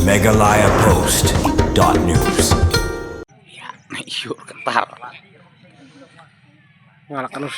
megalayapost.news. Ya, yuk kental. Ngalak terus.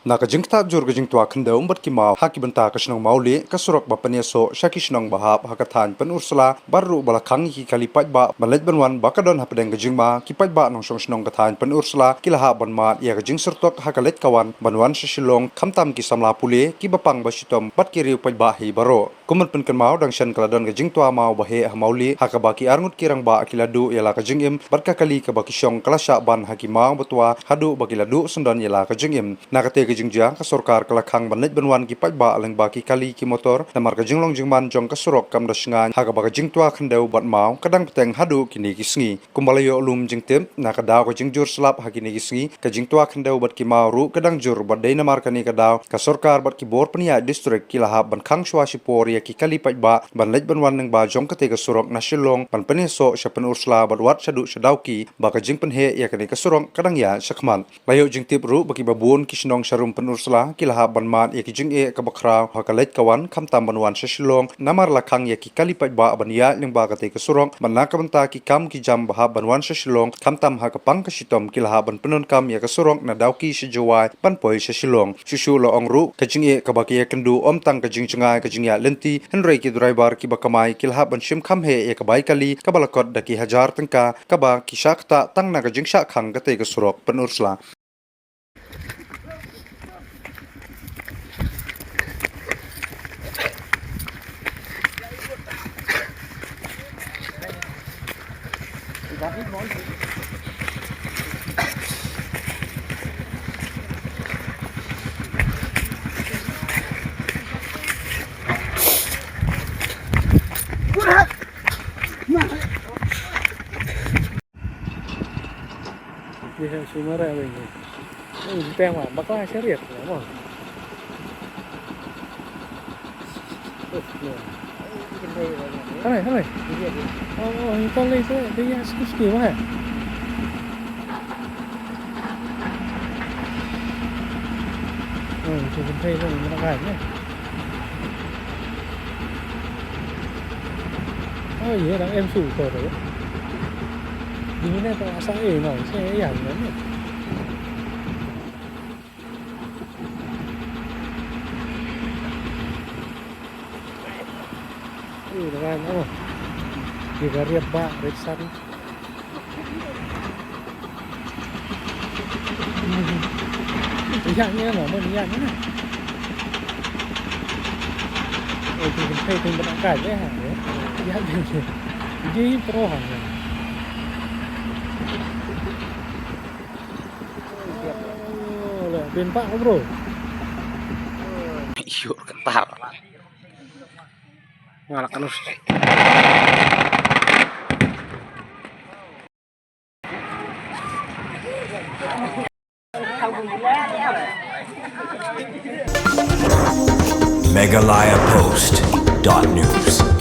Nakajing ta jur gajing tua khandau bat ki mau haki banta ka snong mauli ka surok ba pania so shaki snong bahap hakathan pen ursula baru balakang hi kalipat ba malet banwan bakadon hapdeng gajing ma kipat ba nong song snong kathan pen ursula kilaha banma ya gajing surtok hakalet kawan banwan shilong khamtam ki samla pule ki bapang ba shitom bat ki riu pat ba hi baro kumat pen kan mau dang shan kaladon gajing tua mau ba he hamauli hakaba ki arngut kirang ba kiladu yala kajing im barka kali ka ba ki shong kalasha ban haki mau batwa hadu ba kiladu sundon yala kajing im nakate jingjang ka sorkar kalakhang banlet banwan ki pajba aleng baki kali ki motor namar ka jinglong jingman jong ka surok kam dasngan ha ka ba jingtwa khandeu bat mau kadang peteng hadu kini kisngi kumbalayo lum jingtem na ka daw ka jingjur slap ha kini kisngi ka jingtwa khandeu bat ki mau ru kadang jur bat dei namar ka ni ka daw ka sorkar bat ki bor pania district ki laha ban khang shwa sipor ya ki kali pajba banlet banwan nang ba jong ka te ka surok na shilong pan pane so shapan ursla bat wat shadu shadau ki ba ka jing pen he ya ka ni ka surong kadang ya shakman layo jingtip ru baki babun kisnong sharum penursla kilaha banman ya ki jing e ka bakra hakalet kawan khamtam banwan shilong namar lakhang ya ki kalipat ba bania ling ba ka te ka surong manna ka banta ki kam ki jam ba banwan shilong khamtam ha ka pang ka shitom kilaha ban penun kam ya ka surong na dauki shijawai ban poi shilong shushu lo ongru ka jing e ka ba ki kendu om tang ka jing chengai ka jing ya lenti henrei ki driver ki ba kamai kilaha ban shim kham he ya ka bai kali ka balakot da ki hajar tangka ka ba ki shakta tang na ka jing sha khang ka te ka surok penursla Bisa sumara ini. Ini tema bakal syariat, mau. Hai. Oh, ini con lấy số cái skill quá hả? Thì mình thấy là mình đang gài nhé. Gì đang em sủ cờ đấy. Ini nak tak asal nol, saya yang mana? Dengan juga riap bak, reksan. Yang ni lah, mana yang ni? Oh, tu kan saya tinggal nak kaj ha. Yang ni, dia perohan. Bin Pak bro. Yuk kental. Ngalak terus. megalayapost.news.